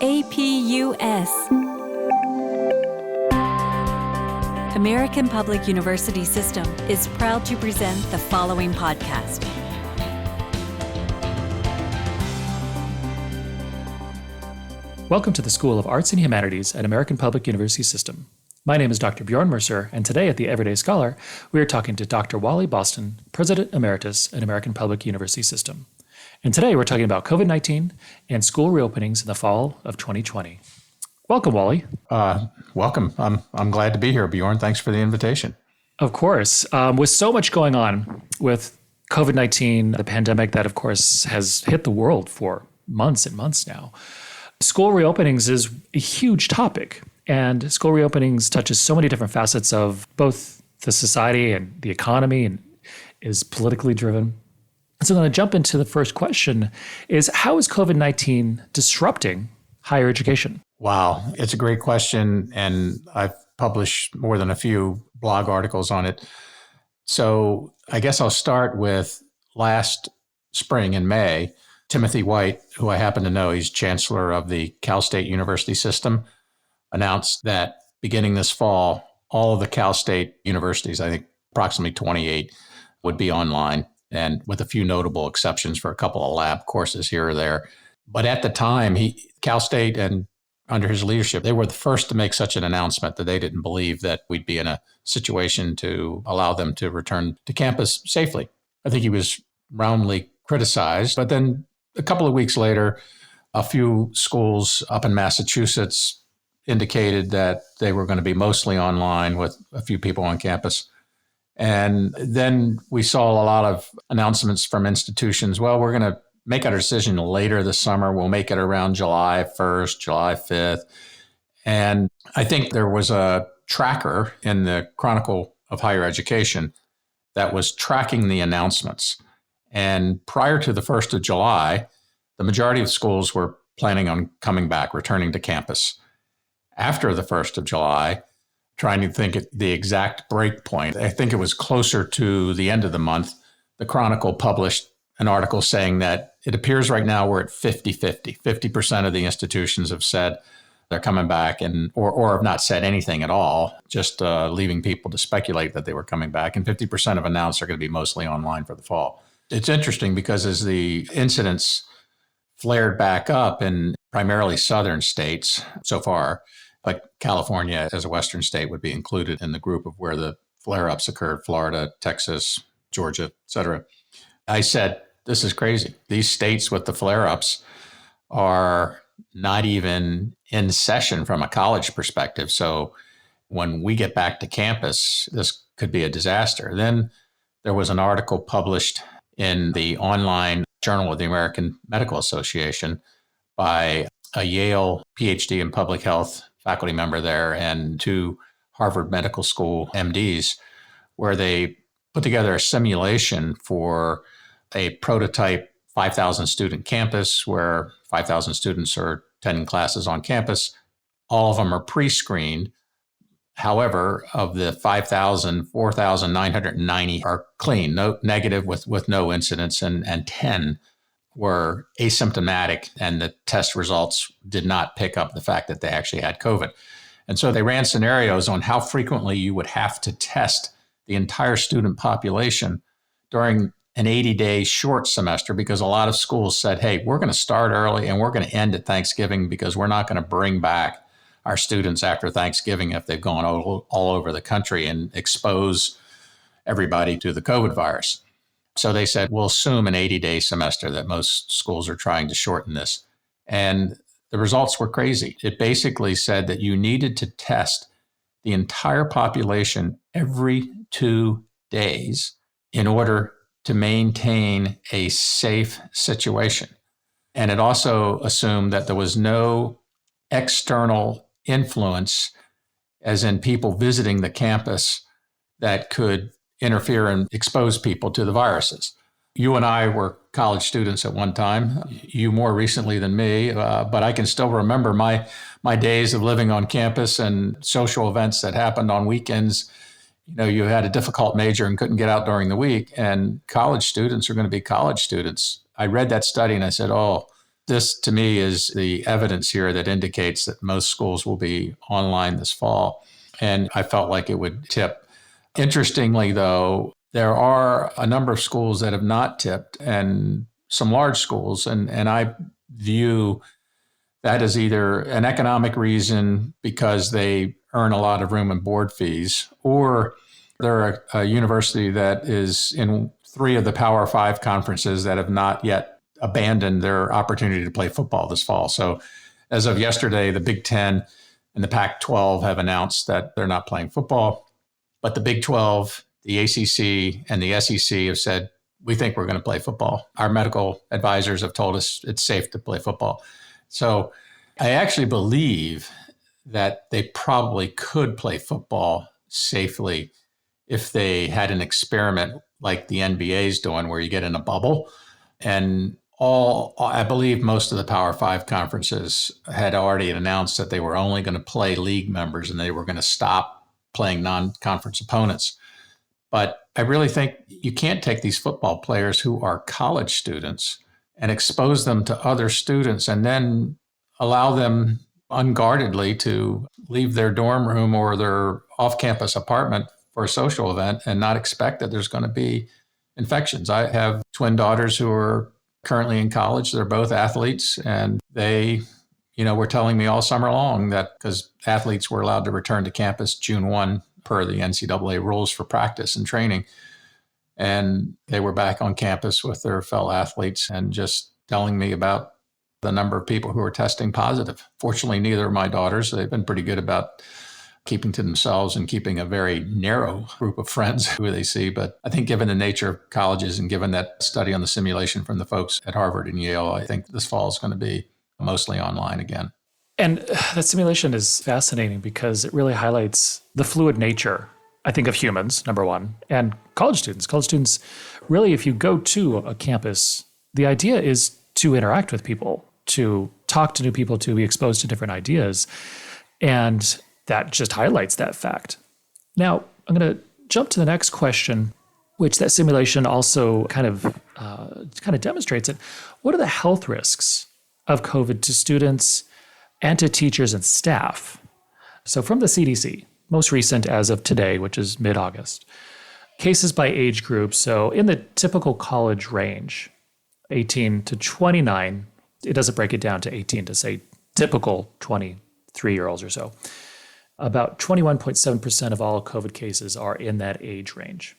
APUS. American Public University System is proud to present the following podcast. Welcome to the School of Arts and Humanities at American Public University System. My name is Dr. Bjorn Mercer, and today at the Everyday Scholar, we are talking to Dr. Wally Boston, President Emeritus at American Public University System. And today we're talking about COVID-19 and school reopenings in the fall of 2020. Welcome, Wally. Welcome. I'm glad to be here, Bjorn. Thanks for the invitation. Of course. With so much going on with COVID-19, the pandemic that, of course, has hit the world for months and months now, school reopenings is a huge topic. And school reopenings touches so many different facets of both the society and the economy and is politically driven. So I'm going to jump into the first question is, how is COVID-19 disrupting higher education? Wow, it's a great question. And I've published more than a few blog articles on it. So I guess I'll start with last spring in May, Timothy White, who I happen to know, he's chancellor of the Cal State University system, announced that beginning this fall, all of the Cal State universities, I think approximately 28, would be online, and with a few notable exceptions for a couple of lab courses here or there. But at the time, Cal State and under his leadership, they were the first to make such an announcement that they didn't believe that we'd be in a situation to allow them to return to campus safely. I think he was roundly criticized. But then a couple of weeks later, a few schools up in Massachusetts indicated that they were going to be mostly online with a few people on campus. And then we saw a lot of announcements from institutions. Well, we're going to make our decision later this summer. We'll make it around July 1st, July 5th. And I think there was a tracker in the Chronicle of Higher Education that was tracking the announcements. And prior to the 1st of July, the majority of schools were planning on coming back, returning to campus. After the 1st of July, trying to think at the exact break point, I think it was closer to the end of the month, the Chronicle published an article saying that it appears right now we're at 50-50. 50% of the institutions have said they're coming back or have not said anything at all, just leaving people to speculate that they were coming back. And 50% have announced they're going to be mostly online for the fall. It's interesting because as the incidents flared back up in primarily southern states so far, like California as a western state would be included in the group of where the flare-ups occurred, Florida, Texas, Georgia, et cetera. I said, this is crazy. These states with the flare-ups are not even in session from a college perspective. So when we get back to campus, this could be a disaster. Then there was an article published in the online Journal of the American Medical Association by a Yale PhD in public health faculty member there and two Harvard Medical School MDs, where they put together a simulation for a prototype 5,000 student campus where 5,000 students are attending classes on campus. All of them are pre-screened. However, of the 5,000, 4,990 are clean, no negative with no incidents, and 10 were asymptomatic, and the test results did not pick up the fact that they actually had COVID. And so they ran scenarios on how frequently you would have to test the entire student population during an 80-day short semester, because a lot of schools said, hey, we're going to start early and we're going to end at Thanksgiving because we're not going to bring back our students after Thanksgiving if they've gone all over the country and expose everybody to the COVID virus. So they said, we'll assume an 80-day semester, that most schools are trying to shorten this. And the results were crazy. It basically said that you needed to test the entire population every 2 days in order to maintain a safe situation. And it also assumed that there was no external influence, as in people visiting the campus, that could interfere and expose people to the viruses. You and I were college students at one time, you more recently than me, but I can still remember my days of living on campus and social events that happened on weekends. You know, you had a difficult major and couldn't get out during the week, and college students are going to be college students. I read that study and I said, oh, This, to me, is the evidence here that indicates that most schools will be online this fall. And I felt like it would tip. Interestingly, though, there are a number of schools that have not tipped and some large schools. And I view that as either an economic reason because they earn a lot of room and board fees, or they're a university that is in 3 of the Power 5 conferences that have not yet abandoned their opportunity to play football this fall. So as of yesterday, the Big Ten and the Pac-12 have announced that they're not playing football. But the Big 12, the ACC, and the SEC have said, we think we're going to play football. Our medical advisors have told us it's safe to play football. So I actually believe that they probably could play football safely if they had an experiment like the NBA is doing, where you get in a bubble. And I believe most of the Power 5 conferences had already announced that they were only going to play league members and they were going to stop playing non-conference opponents. But I really think you can't take these football players who are college students and expose them to other students and then allow them unguardedly to leave their dorm room or their off-campus apartment for a social event and not expect that there's going to be infections. I have twin daughters who are currently in college. They're both athletes, and they, were telling me all summer long that because athletes were allowed to return to campus June 1 per the NCAA rules for practice and training. And they were back on campus with their fellow athletes and just telling me about the number of people who are testing positive. Fortunately, neither of my daughters. They've been pretty good about keeping to themselves and keeping a very narrow group of friends who they see. But I think given the nature of colleges and given that study on the simulation from the folks at Harvard and Yale, I think this fall is going to be mostly online again. And that simulation is fascinating because it really highlights the fluid nature, I think, of humans, number one, and college students. College students, really, if you go to a campus, the idea is to interact with people, to talk to new people, to be exposed to different ideas. And that just highlights that fact. Now, I'm going to jump to the next question, which that simulation also kind of demonstrates it. What are the health risks of COVID to students and to teachers and staff? So from the CDC, most recent as of today, which is mid-August, cases by age group. So in the typical college range, 18 to 29, it doesn't break it down to 18 to say typical 23-year-olds or so. About 21.7% of all COVID cases are in that age range.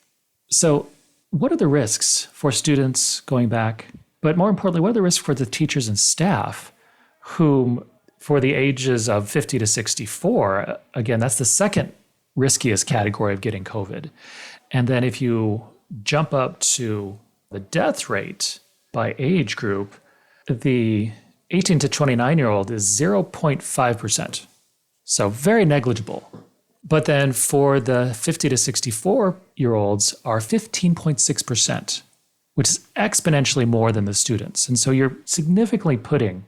So what are the risks for students going back? But more importantly, what are the risks for the teachers and staff whom, for the ages of 50 to 64, again, that's the second riskiest category of getting COVID. And then if you jump up to the death rate by age group, the 18 to 29-year-old is 0.5%. So very negligible. But then for the 50 to 64-year-olds are 15.6%, which is exponentially more than the students. And so you're significantly putting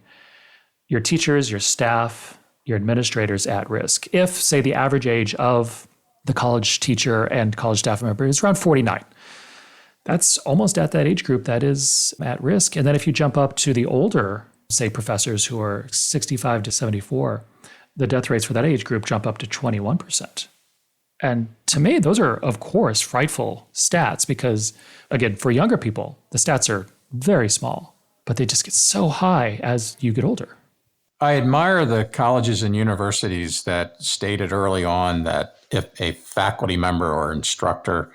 your teachers, your staff, your administrators at risk. If, say, the average age of the college teacher and college staff member is around 49, that's almost at that age group that is at risk. And then if you jump up to the older, say, professors who are 65 to 74, the death rates for that age group jump up to 21%. And to me, those are, of course, frightful stats because, again, for younger people, the stats are very small, but they just get so high as you get older. I admire the colleges and universities that stated early on that if a faculty member or instructor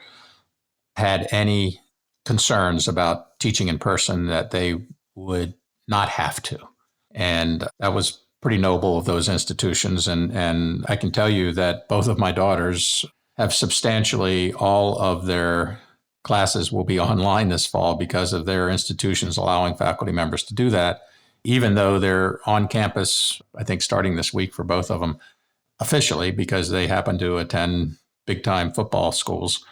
had any concerns about teaching in person, that they would not have to. And that was pretty noble of those institutions. And I can tell you that both of my daughters have substantially all of their classes will be online this fall because of their institutions allowing faculty members to do that, even though they're on campus, I think starting this week for both of them officially because they happen to attend big-time football schools.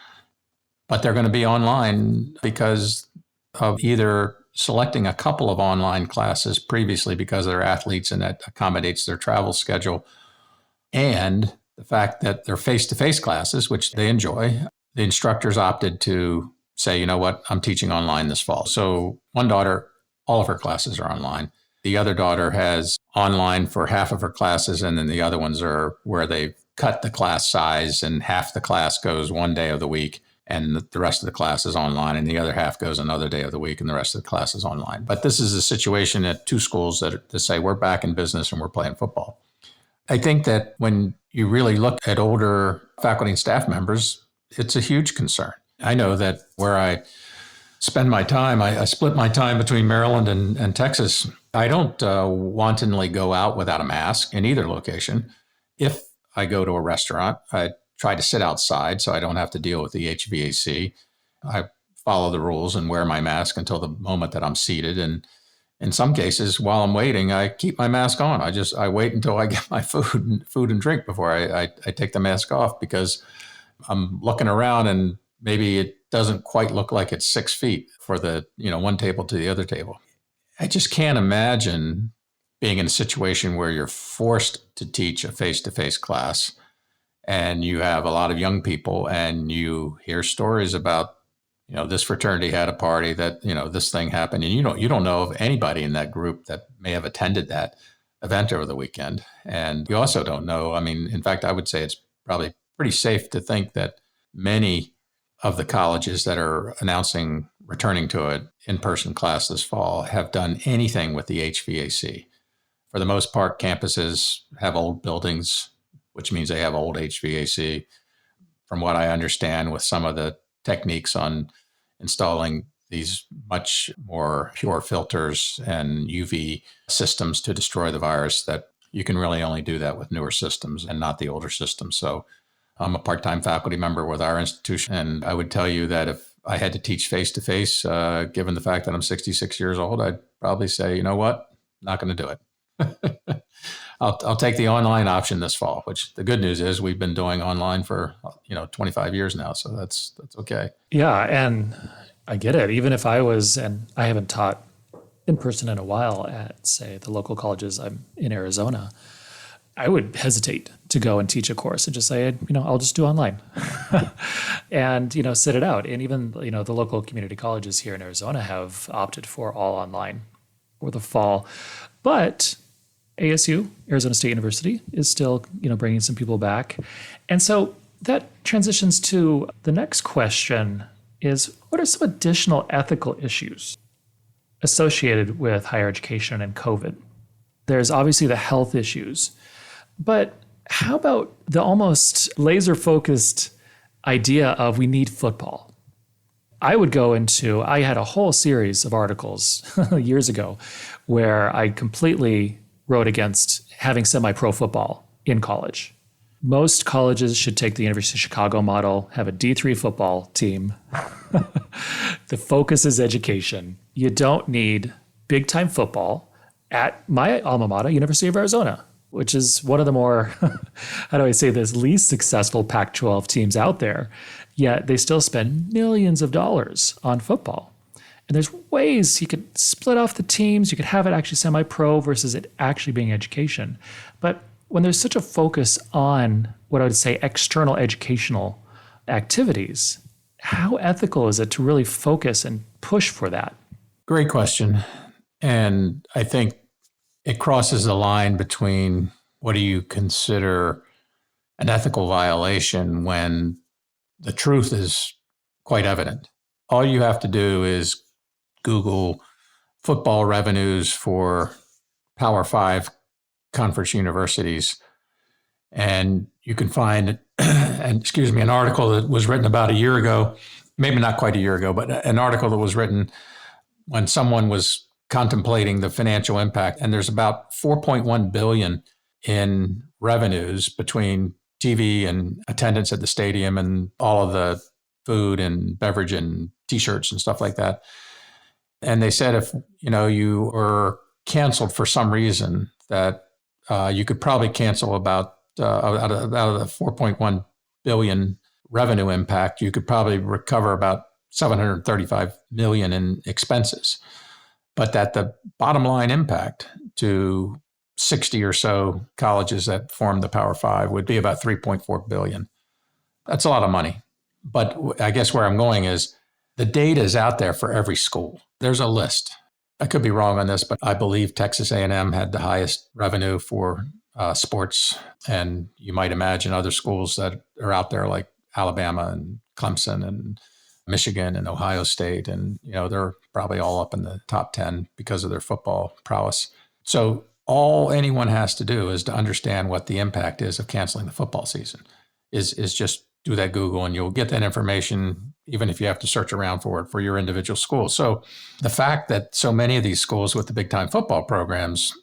But they're going to be online because of either selecting a couple of online classes previously because they're athletes and that accommodates their travel schedule, and the fact that they're face-to-face classes, which they enjoy, the instructors opted to say, you know what, I'm teaching online this fall. So one daughter, all of her classes are online. The other daughter has online for half of her classes, and then the other ones are where they cut the class size and half the class goes one day of the week and the rest of the class is online, and the other half goes another day of the week and the rest of the class is online. But this is a situation at two schools that say we're back in business and we're playing football. I think that when you really look at older faculty and staff members, it's a huge concern. I know that where I spend my time, I split my time between Maryland and Texas. I don't wantonly go out without a mask in either location. If I go to a restaurant, I try to sit outside so I don't have to deal with the HVAC. I follow the rules and wear my mask until the moment that I'm seated. And in some cases, while I'm waiting, I keep my mask on. I wait until I get my food and drink before I take the mask off, because I'm looking around and maybe it doesn't quite look like it's 6 feet for the, one table to the other table. I just can't imagine being in a situation where you're forced to teach a face-to-face class and you have a lot of young people and you hear stories about, this fraternity had a party that, this thing happened, and you don't know of anybody in that group that may have attended that event over the weekend. And you also don't know, in fact, I would say it's probably pretty safe to think that many of the colleges that are announcing returning to an in-person class this fall have done anything with the HVAC. For the most part, campuses have old buildings, which means they have old HVAC. From what I understand, with some of the techniques on installing these much more pure filters and UV systems to destroy the virus, that you can really only do that with newer systems and not the older systems. So I'm a part-time faculty member with our institution, and I would tell you that if I had to teach face-to-face, given the fact that I'm 66 years old, I'd probably say, you know what, not going to do it. I'll take the online option this fall, which the good news is we've been doing online for 25 years now, so that's okay. Yeah, and I get it. Even if I was, and I haven't taught in person in a while at, say, the local colleges I'm in Arizona, I would hesitate to go and teach a course and just say, I'll just do online and, sit it out. And even, the local community colleges here in Arizona have opted for all online for the fall. But ASU, Arizona State University, is still, bringing some people back. And so that transitions to the next question is, what are some additional ethical issues associated with higher education and COVID? There's obviously the health issues, but how about the almost laser-focused idea of we need football? I had a whole series of articles years ago where I completely wrote against having semi-pro football in college. Most colleges should take the University of Chicago model, have a D3 football team. The focus is education. You don't need big-time football at my alma mater, University of Arizona, which is one of the more, how do I say this, least successful Pac-12 teams out there. Yet they still spend millions of dollars on football. And there's ways you could split off the teams. You could have it actually semi-pro versus it actually being education. But when there's such a focus on what I would say external educational activities, how ethical is it to really focus and push for that? Great question. And I think it crosses the line between what do you consider an ethical violation when the truth is quite evident. All you have to do is Google football revenues for Power 5 conference universities, and you can find, an article that was written about a year ago, maybe not quite a year ago, but an article that was written when someone was contemplating the financial impact. And there's about $4.1 billion in revenues between TV and attendance at the stadium and all of the food and beverage and T-shirts and stuff like that. And they said if you were canceled for some reason, that you could probably cancel about out of the 4.1 billion revenue impact, you could probably recover about 735 million in expenses. But that the bottom line impact to 60 or so colleges that form the Power 5 would be about 3.4 billion. That's a lot of money. But I guess where I'm going is the data is out there for every school. There's a list. I could be wrong on this, but I believe Texas A&M had the highest revenue for sports. And you might imagine other schools that are out there like Alabama and Clemson and Michigan and Ohio State. And, they're probably all up in the top 10 because of their football prowess. So all anyone has to do is to understand what the impact is of canceling the football season is just do that Google and you'll get that information, even if you have to search around for it for your individual school. So the fact that so many of these schools with the big time football programs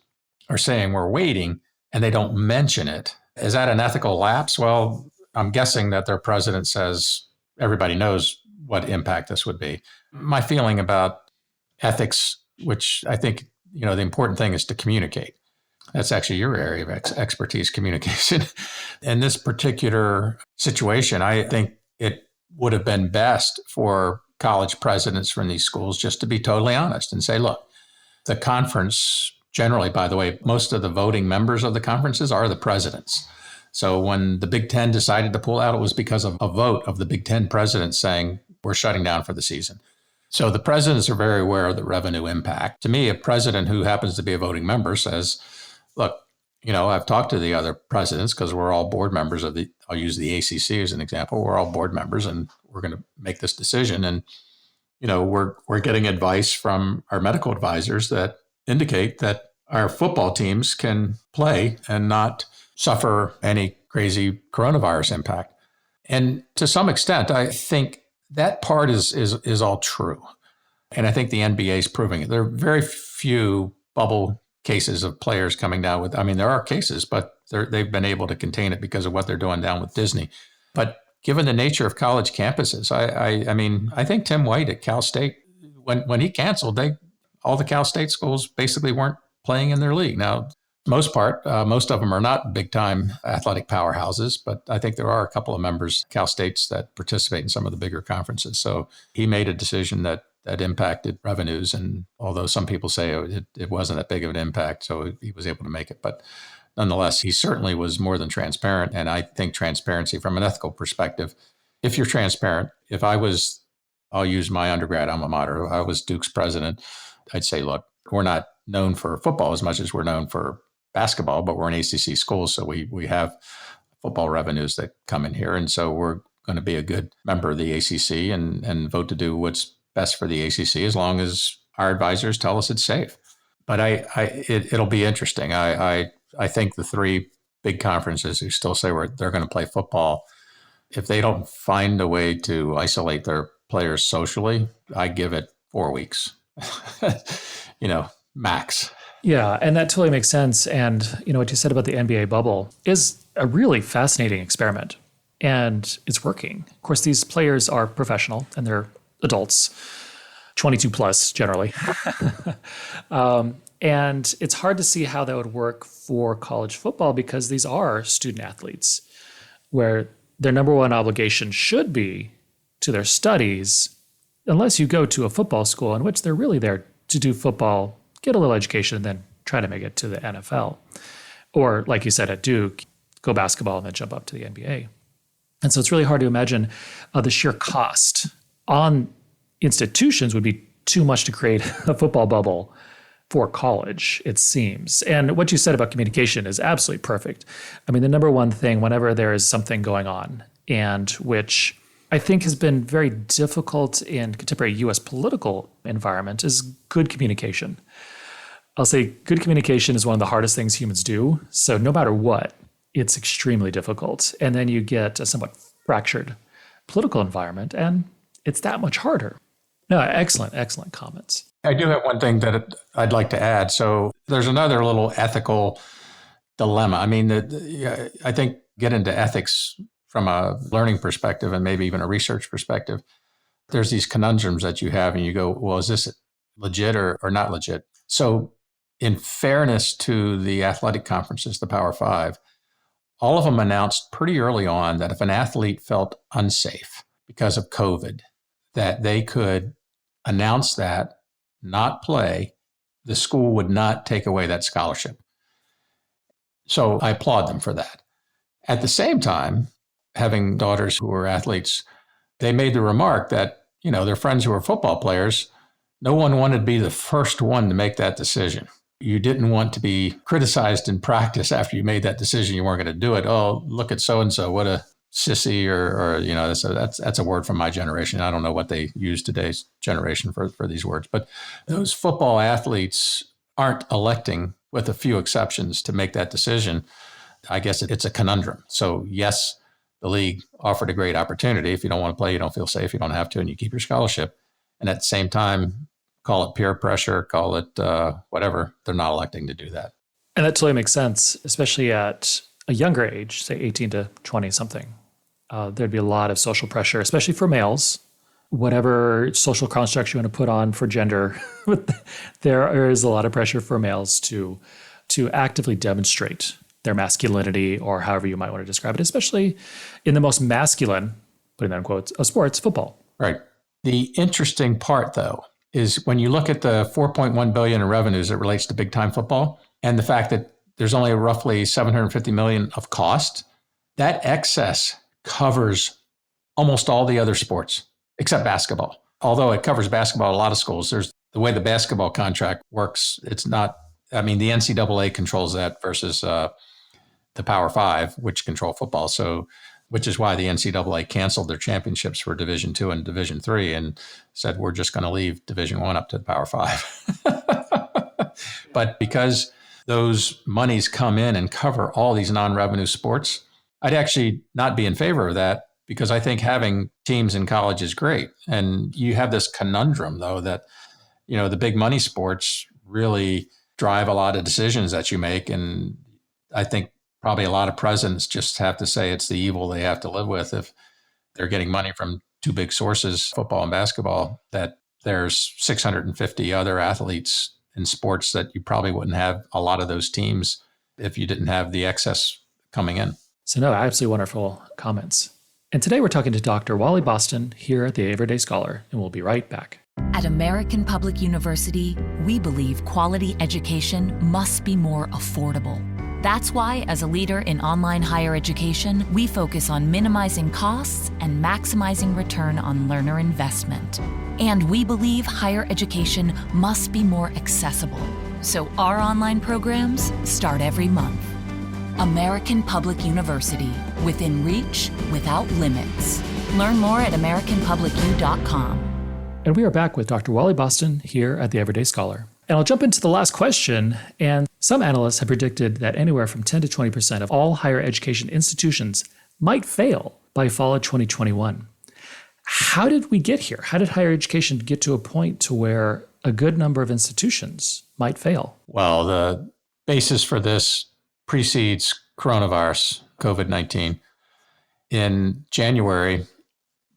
are saying we're waiting and they don't mention it, is that an ethical lapse? Well, I'm guessing that their president says everybody knows what impact this would be. My feeling about ethics, which I think, the important thing is to communicate. That's actually your area of expertise, communication. In this particular situation, I think it would have been best for college presidents from these schools just to be totally honest and say, look, the conference, generally, by the way, most of the voting members of the conferences are the presidents. So when the Big Ten decided to pull out, it was because of a vote of the Big Ten presidents saying, we're shutting down for the season. So the presidents are very aware of the revenue impact. To me, a president who happens to be a voting member says, look, I've talked to the other presidents because we're all board members I'll use the ACC as an example. We're all board members and we're going to make this decision. And, we're getting advice from our medical advisors that indicate that our football teams can play and not suffer any crazy coronavirus impact. And to some extent, I think that part is all true. And I think the NBA is proving it. There are very few bubble cases of players coming down with, there are cases, but they've been able to contain it because of what they're doing down with Disney. But given the nature of college campuses, I think Tim White at Cal State, when he canceled, all the Cal State schools basically weren't playing in their league. Now, most of them are not big time athletic powerhouses, but I think there are a couple of members, Cal States, that participate in some of the bigger conferences. So he made a decision that impacted revenues. And although some people say it wasn't that big of an impact, so he was able to make it. But nonetheless, he certainly was more than transparent. And I think transparency from an ethical perspective, if you're transparent, I'll use my undergrad alma mater, I was Duke's president, I'd say, look, we're not known for football as much as we're known for basketball, but we're an ACC school. So we have football revenues that come in here. And so we're going to be a good member of the ACC and vote to do what's best for the ACC as long as our advisors tell us it's safe. But it'll be interesting. I think the three big conferences who still say they're going to play football, if they don't find a way to isolate their players socially, I give it 4 weeks, max. Yeah, and that totally makes sense. And what you said about the NBA bubble is a really fascinating experiment, and it's working. Of course, these players are professional and they're adults, 22 plus generally. And it's hard to see how that would work for college football because these are student athletes where their number one obligation should be to their studies, unless you go to a football school in which they're really there to do football, get a little education, and then try to make it to the NFL. Or like you said at Duke, go basketball and then jump up to the NBA. And so it's really hard to imagine the sheer cost on institutions would be too much to create a football bubble for college, it seems. And what you said about communication is absolutely perfect. The number one thing whenever there is something going on, and which I think has been very difficult in contemporary U.S. political environment, is good communication. I'll say good communication is one of the hardest things humans do. So no matter what, it's extremely difficult. And then you get a somewhat fractured political environment, and it's that much harder. No, excellent comments. I do have one thing that I'd like to add. So there's another little ethical dilemma. I think get into ethics from a learning perspective and maybe even a research perspective. There's these conundrums that you have and you go, well, is this legit or not legit? So in fairness to the athletic conferences, the Power Five, all of them announced pretty early on that if an athlete felt unsafe because of COVID, that they could announce that, not play, the school would not take away that scholarship. So I applaud them for that. At the same time, having daughters who are athletes, they made the remark that, their friends who are football players, no one wanted to be the first one to make that decision. You didn't want to be criticized in practice after you made that decision. You weren't going to do it. Oh, look at so-and-so, what a sissy, or that's a word from my generation. I don't know what they use today's generation for these words, but those football athletes aren't electing, with a few exceptions, to make that decision. I guess it's a conundrum. So yes, the league offered a great opportunity. If you don't want to play, you don't feel safe, you don't have to, and you keep your scholarship. And at the same time, call it peer pressure, call it whatever, they're not electing to do that. And that totally makes sense, especially at a younger age, say 18 to 20 something. There'd be a lot of social pressure, especially for males. Whatever social construct you want to put on for gender, there is a lot of pressure for males to actively demonstrate their masculinity, or however you might want to describe it, especially in the most masculine, putting that in quotes, of sports, football. Right. The interesting part, though, is when you look at the $4.1 billion in revenues that relates to big-time football, and the fact that there's only roughly $750 million of cost, that excess covers almost all the other sports, except basketball. Although it covers basketball in a lot of schools, there's the way the basketball contract works. It's not, the NCAA controls that versus the Power Five, which control football. So, which is why the NCAA canceled their championships for Division II and Division III and said, we're just going to leave Division I up to the Power Five. But because those monies come in and cover all these non-revenue sports, I'd actually not be in favor of that, because I think having teams in college is great. And you have this conundrum, though, that, the big money sports really drive a lot of decisions that you make. And I think probably a lot of presidents just have to say it's the evil they have to live with if they're getting money from two big sources, football and basketball, that there's 650 other athletes in sports that you probably wouldn't have a lot of those teams if you didn't have the excess coming in. So no, absolutely wonderful comments. And today we're talking to Dr. Wally Boston here at the Everyday Scholar, and we'll be right back. At American Public University, we believe quality education must be more affordable. That's why, as a leader in online higher education, we focus on minimizing costs and maximizing return on learner investment. And we believe higher education must be more accessible. So our online programs start every month. American Public University, within reach, without limits. Learn more at americanpublicu.com. And we are back with Dr. Wally Boston here at the Everyday Scholar. And I'll jump into the last question. And some analysts have predicted that anywhere from 10 to 20% of all higher education institutions might fail by fall of 2021. How did we get here? How did higher education get to a point to where a good number of institutions might fail? Well, the basis for this precedes coronavirus, COVID-19. In January,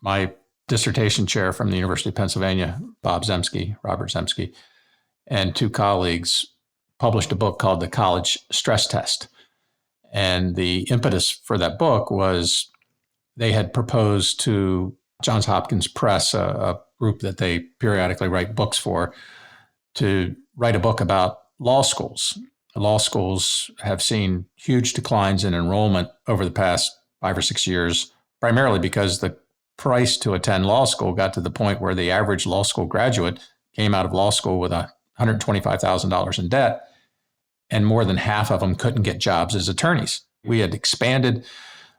my dissertation chair from the University of Pennsylvania, Robert Zemsky, and two colleagues published a book called The College Stress Test. And the impetus for that book was they had proposed to Johns Hopkins Press, a group that they periodically write books for, to write a book about law schools. Law schools have seen huge declines in enrollment over the past 5 or 6 years, primarily because the price to attend law school got to the point where the average law school graduate came out of law school with $125,000 in debt, and more than half of them couldn't get jobs as attorneys. We had expanded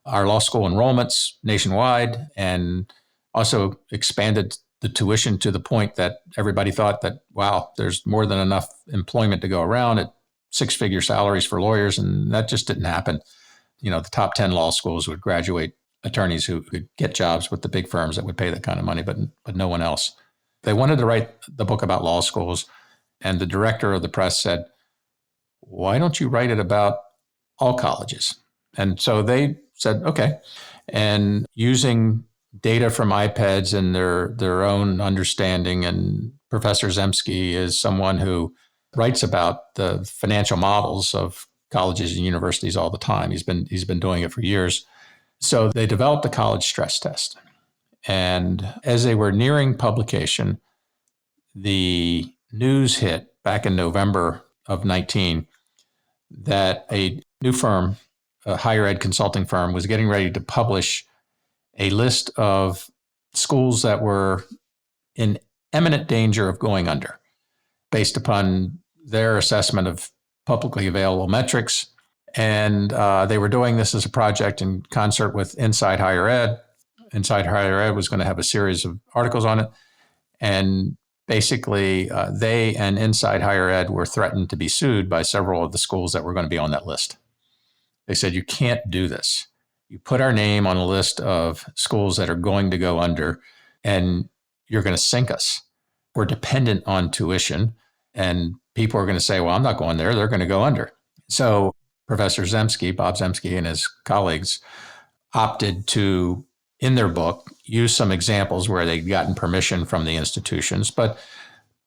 our law school enrollments nationwide and also expanded the tuition to the point that everybody thought that, wow, there's more than enough employment to go around at 6-figure salaries for lawyers, and that just didn't happen. The top 10 law schools would graduate attorneys who could get jobs with the big firms that would pay that kind of money, but no one else. They wanted to write the book about law schools, and the director of the press said, why don't you write it about all colleges? And so they said, okay. And using data from iPads and their own understanding, and Professor Zemsky is someone who writes about the financial models of colleges and universities all the time. He's been doing it for years. So they developed a college stress test. And as they were nearing publication, the news hit back in November of 19 that a new firm, a higher ed consulting firm, was getting ready to publish a list of schools that were in imminent danger of going under based upon their assessment of publicly available metrics. And they were doing this as a project in concert with Inside Higher Ed. Inside Higher Ed was going to have a series of articles on it. And basically, they and Inside Higher Ed were threatened to be sued by several of the schools that were going to be on that list. They said, you can't do this. You put our name on a list of schools that are going to go under, and you're going to sink us. We're dependent on tuition, and people are going to say, well, I'm not going there. They're going to go under. So Professor Zemsky, Bob Zemsky, and his colleagues opted to, in their book, use some examples where they'd gotten permission from the institutions, but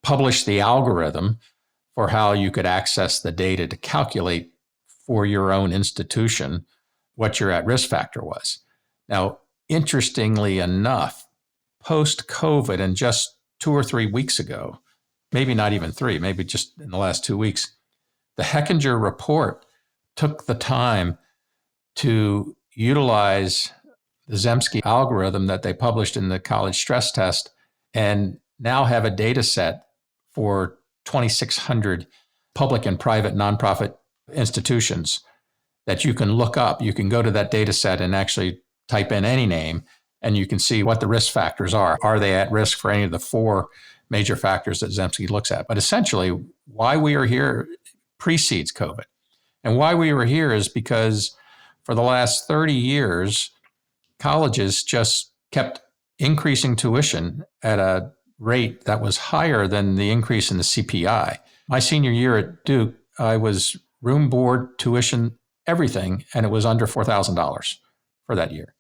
publish the algorithm for how you could access the data to calculate for your own institution what your at-risk factor was. Now, interestingly enough, post-COVID, and just 2 or 3 weeks ago, maybe not even 3, maybe just in the last 2 weeks, the Hechinger report took the time to utilize the Zemsky algorithm that they published in the college stress test and now have a data set for 2,600 public and private nonprofit institutions that you can look up. You can go to that data set and actually type in any name, and you can see what the risk factors are. Are they at risk for any of the 4 major factors that Zemsky looks at? But essentially, why we are here precedes COVID. And why we were here is because for the last 30 years, colleges just kept increasing tuition at a rate that was higher than the increase in the CPI. My senior year at Duke, I was room, board, tuition, everything, and it was under $4,000 for that year.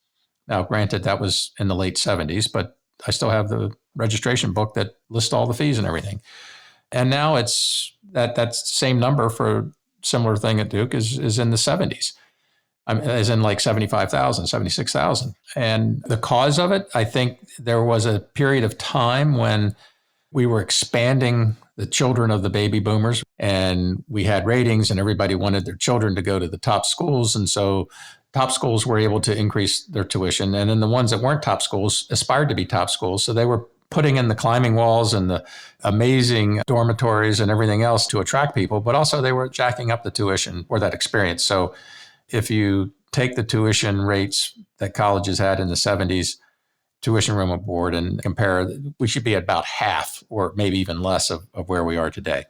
Now, granted, that was in the late 70s, but I still have the registration book that lists all the fees and everything. And now it's that same number for similar thing at Duke is in the 70s. As in like 75,000, 76,000. And the cause of it, I think there was a period of time when we were expanding the children of the baby boomers, and we had ratings, and everybody wanted their children to go to the top schools. And so top schools were able to increase their tuition. And then the ones that weren't top schools aspired to be top schools. So they were putting in the climbing walls and the amazing dormitories and everything else to attract people, but also they were jacking up the tuition for that experience. So if you take the tuition rates that colleges had in the 70s, tuition, room, and board, and compare, we should be at about half or maybe even less of where we are today.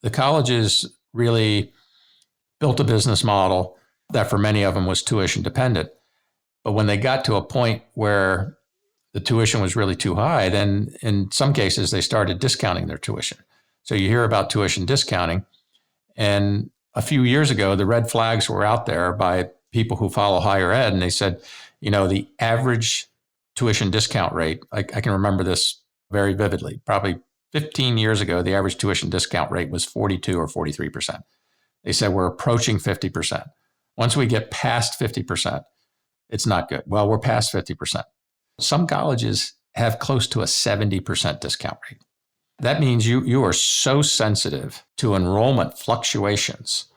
The colleges really built a business model that for many of them was tuition dependent. But when they got to a point where the tuition was really too high, then in some cases they started discounting their tuition. So you hear about tuition discounting, and a few years ago, the red flags were out there by people who follow higher ed, and they said, the average tuition discount rate, I can remember this very vividly, probably 15 years ago, the average tuition discount rate was 42 or 43%. They said, we're approaching 50%. Once we get past 50%, it's not good. Well, we're past 50%. Some colleges have close to a 70% discount rate. That means you are so sensitive to enrollment fluctuations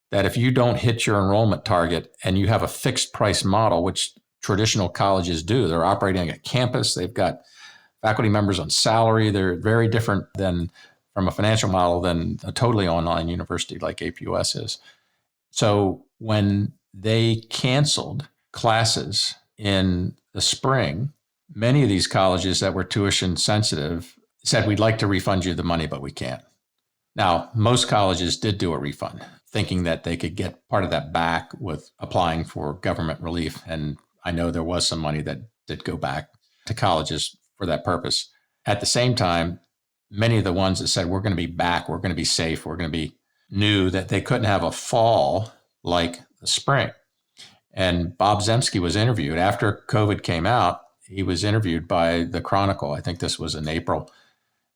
that if you don't hit your enrollment target and you have a fixed price model, which traditional colleges do, they're operating at campus, they've got faculty members on salary, they're very different than from a financial model than a totally online university like APUS is. So when they canceled classes in the spring, many of these colleges that were tuition sensitive said, we'd like to refund you the money, but we can't. Now, most colleges did do a refund, thinking that they could get part of that back with applying for government relief. And I know there was some money that did go back to colleges for that purpose. At the same time, many of the ones that said, we're going to be back, we're going to be safe, we're going to be, knew that they couldn't have a fall like the spring. And Bob Zemsky was interviewed after COVID came out. He was interviewed by the Chronicle. I think this was in April.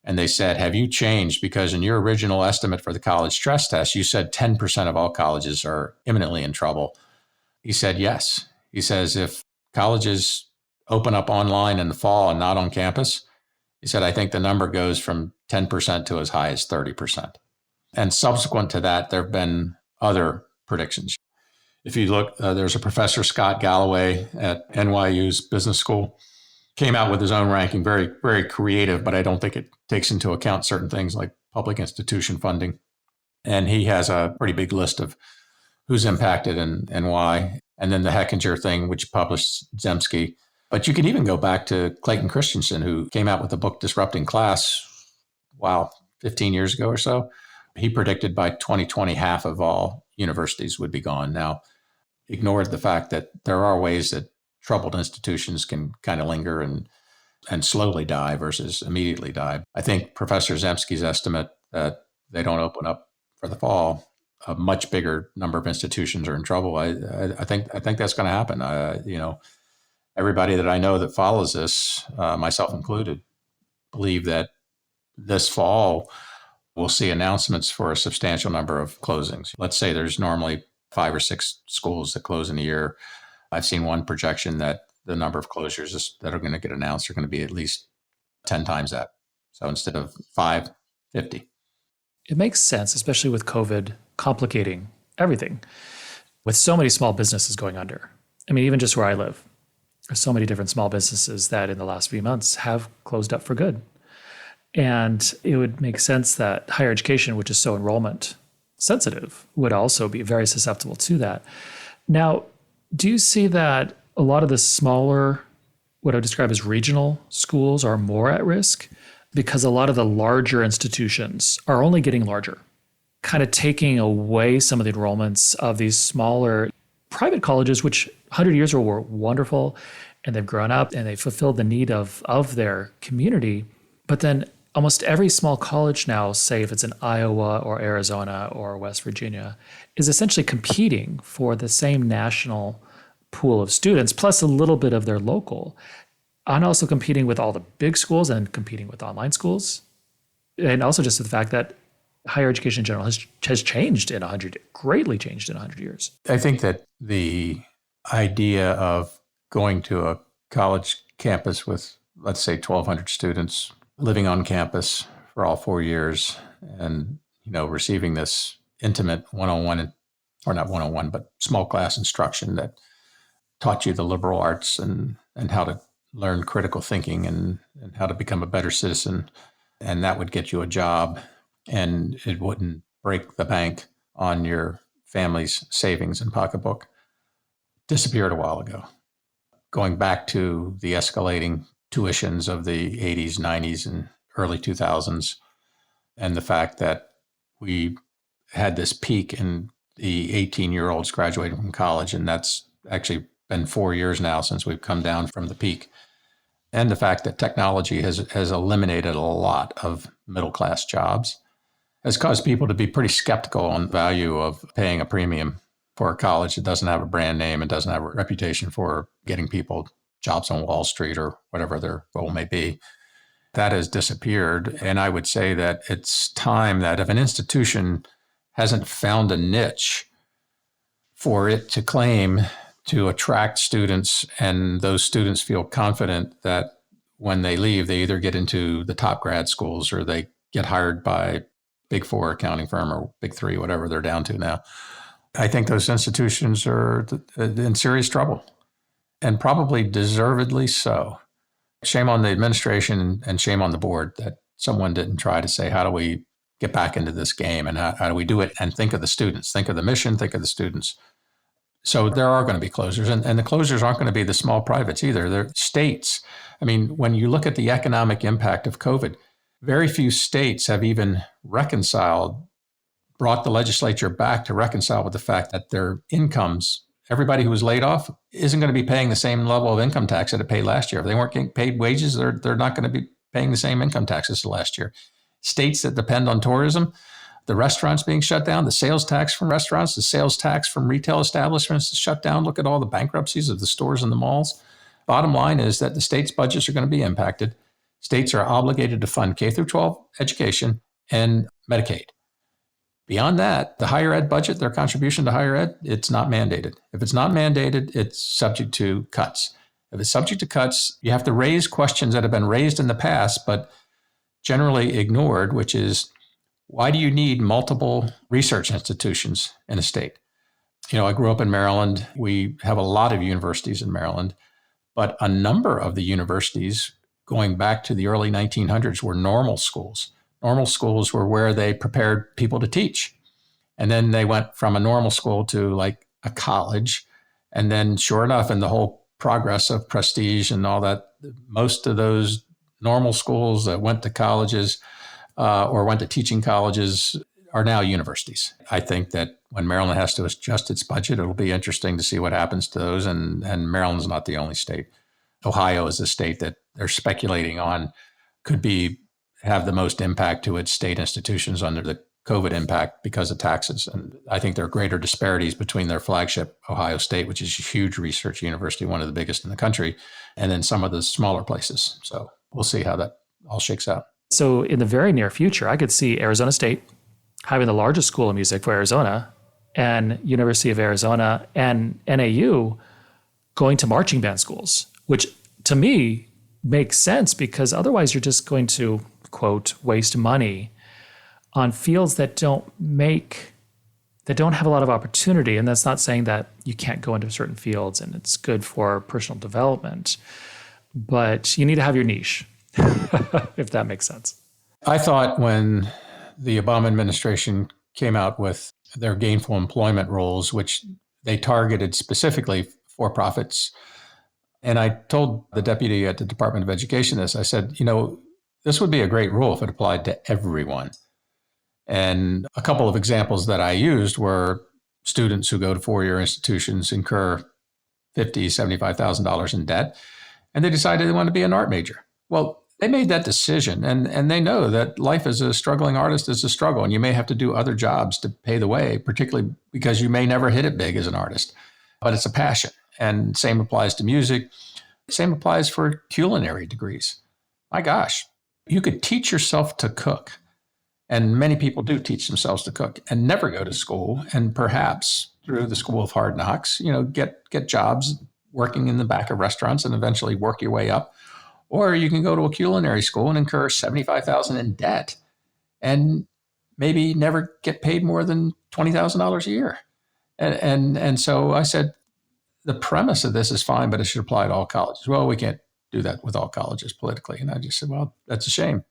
And they said, have you changed? Because in your original estimate for the college stress test, you said 10% of all colleges are imminently in trouble. He said, yes. He says, if colleges open up online in the fall and not on campus, he said, I think the number goes from 10% to as high as 30%. And subsequent to that, there have been other predictions. If you look, there's a professor, Scott Galloway at NYU's business school. came out with his own ranking, very, very creative, but I don't think it takes into account certain things like public institution funding. And he has a pretty big list of who's impacted and why. And then the Hechinger thing, which published Zemsky. But you can even go back to Clayton Christensen, who came out with the book Disrupting Class, 15 years ago or so. He predicted by 2020, half of all universities would be gone. Now, ignored the fact that there are ways that troubled institutions can kind of linger and slowly die versus immediately die. I think Professor Zemsky's estimate that they don't open up for the fall, a much bigger number of institutions are in trouble. I think that's going to happen. Everybody that I know that follows this, myself included, believe that this fall we'll see announcements for a substantial number of closings. Let's say there's normally 5 or 6 schools that close in a year. I've seen one projection that the number of closures that are going to get announced are going to be at least 10 times that. So instead of 5, 50. It makes sense, especially with COVID complicating everything, with so many small businesses going under. I mean, even just where I live, there's so many different small businesses that in the last few months have closed up for good. And it would make sense that higher education, which is so enrollment sensitive, would also be very susceptible to that. Now, do you see that a lot of the smaller, what I would describe as regional schools are more at risk? Because a lot of the larger institutions are only getting larger, kind of taking away some of the enrollments of these smaller private colleges, which 100 years ago were wonderful, and they've grown up and they fulfilled the need of their community. But then almost every small college now, say if it's in Iowa or Arizona or West Virginia, is essentially competing for the same national pool of students, plus a little bit of their local, and also competing with all the big schools and competing with online schools. And also just the fact that higher education in general has changed in 100, greatly changed in 100 years. I think that the idea of going to a college campus with, let's say, 1,200 students living on campus for all 4 years and, receiving this intimate one-on-one, or not one-on-one, but small class instruction that taught you the liberal arts and how to learn critical thinking and how to become a better citizen. And that would get you a job and it wouldn't break the bank on your family's savings and pocketbook. Disappeared a while ago. Going back to the escalating tuitions of the 80s, 90s, and early 2000s, and the fact that we had this peak in the 18-year-olds graduating from college, and that's actually been 4 years now since we've come down from the peak. And the fact that technology has eliminated a lot of middle-class jobs has caused people to be pretty skeptical on the value of paying a premium for a college that doesn't have a brand name and doesn't have a reputation for getting people jobs on Wall Street or whatever their goal may be. That has disappeared. And I would say that it's time that if an institution hasn't found a niche for it to claim to attract students, and those students feel confident that when they leave, they either get into the top grad schools or they get hired by Big 4 accounting firm or Big 3, whatever they're down to now. I think those institutions are in serious trouble, and probably deservedly so. Shame on the administration and shame on the board that someone didn't try to say, how do we get back into this game and how do we do it and think of the students, think of the mission, think of the students. So there are going to be closures, and the closures aren't going to be the small privates either. They're states. I mean, when you look at the economic impact of COVID, very few states have even brought the legislature back to reconcile with the fact that their incomes, everybody who was laid off isn't going to be paying the same level of income tax that it paid last year. If they weren't getting paid wages, they're not going to be paying the same income taxes as last year. States that depend on tourism, the restaurants being shut down, the sales tax from restaurants, the sales tax from retail establishments is shut down. Look at all the bankruptcies of the stores and the malls. Bottom line is that the state's budgets are going to be impacted. States are obligated to fund K through 12 education and Medicaid. Beyond that, the higher ed budget, their contribution to higher ed, it's not mandated. If it's not mandated, it's subject to cuts. If it's subject to cuts, you have to raise questions that have been raised in the past, but generally ignored, which is, why do you need multiple research institutions in a state? I grew up in Maryland. We have a lot of universities in Maryland, But a number of the universities going back to the early 1900s were normal schools. Normal schools were where they prepared people to teach. And then they went from a normal school to like a college. And then sure enough, in the whole progress of prestige and all that, most of those normal schools that went to colleges or went to teaching colleges are now universities. I think that when Maryland has to adjust its budget, it'll be interesting to see what happens to those. And Maryland's not the only state. Ohio is the state that they're speculating on could have the most impact to its state institutions under the COVID impact because of taxes. And I think there are greater disparities between their flagship, Ohio State, which is a huge research university, one of the biggest in the country, and then some of the smaller places. So we'll see how that all shakes out. So in the very near future, I could see Arizona State having the largest school of music for Arizona, and University of Arizona and NAU going to marching band schools, which to me makes sense because otherwise you're just going to, quote, waste money on fields that don't have a lot of opportunity. And that's not saying that you can't go into certain fields and it's good for personal development, but you need to have your niche, if that makes sense. I thought when the Obama administration came out with their gainful employment rules, which they targeted specifically for-profits, and I told the deputy at the Department of Education this, I said, this would be a great rule if it applied to everyone. And a couple of examples that I used were students who go to four-year institutions incur $50,000, $75,000 in debt, and they decided they want to be an art major. Well, they made that decision, and they know that life as a struggling artist is a struggle, and you may have to do other jobs to pay the way, particularly because you may never hit it big as an artist, but it's a passion. And same applies to music. Same applies for culinary degrees. My gosh, you could teach yourself to cook. And many people do teach themselves to cook and never go to school. And perhaps through the school of hard knocks, get jobs working in the back of restaurants and eventually work your way up. Or you can go to a culinary school and incur $75,000 in debt and maybe never get paid more than $20,000 a year. And so I said, the premise of this is fine, but it should apply to all colleges. Well, we can't do that with all colleges politically. And I just said, well, that's a shame.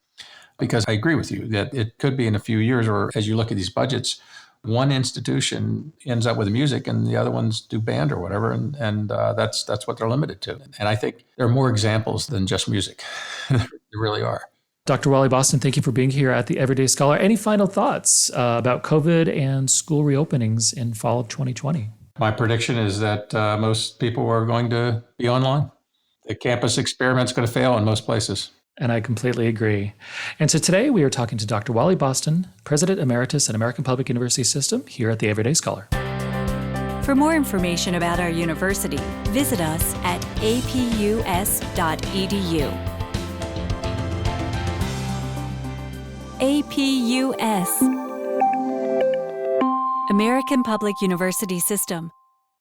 Because I agree with you that it could be in a few years, or as you look at these budgets, one institution ends up with music and the other ones do band or whatever. And that's what they're limited to. And I think there are more examples than just music. There really are. Dr. Wally Boston, thank you for being here at the Everyday Scholar. Any final thoughts about COVID and school reopenings in fall of 2020? My prediction is that most people are going to be online. The campus experiment's going to fail in most places. And I completely agree. And so today we are talking to Dr. Wally Boston, President Emeritus at American Public University System, here at the Everyday Scholar. For more information about our university, visit us at apus.edu. APUS, American Public University System.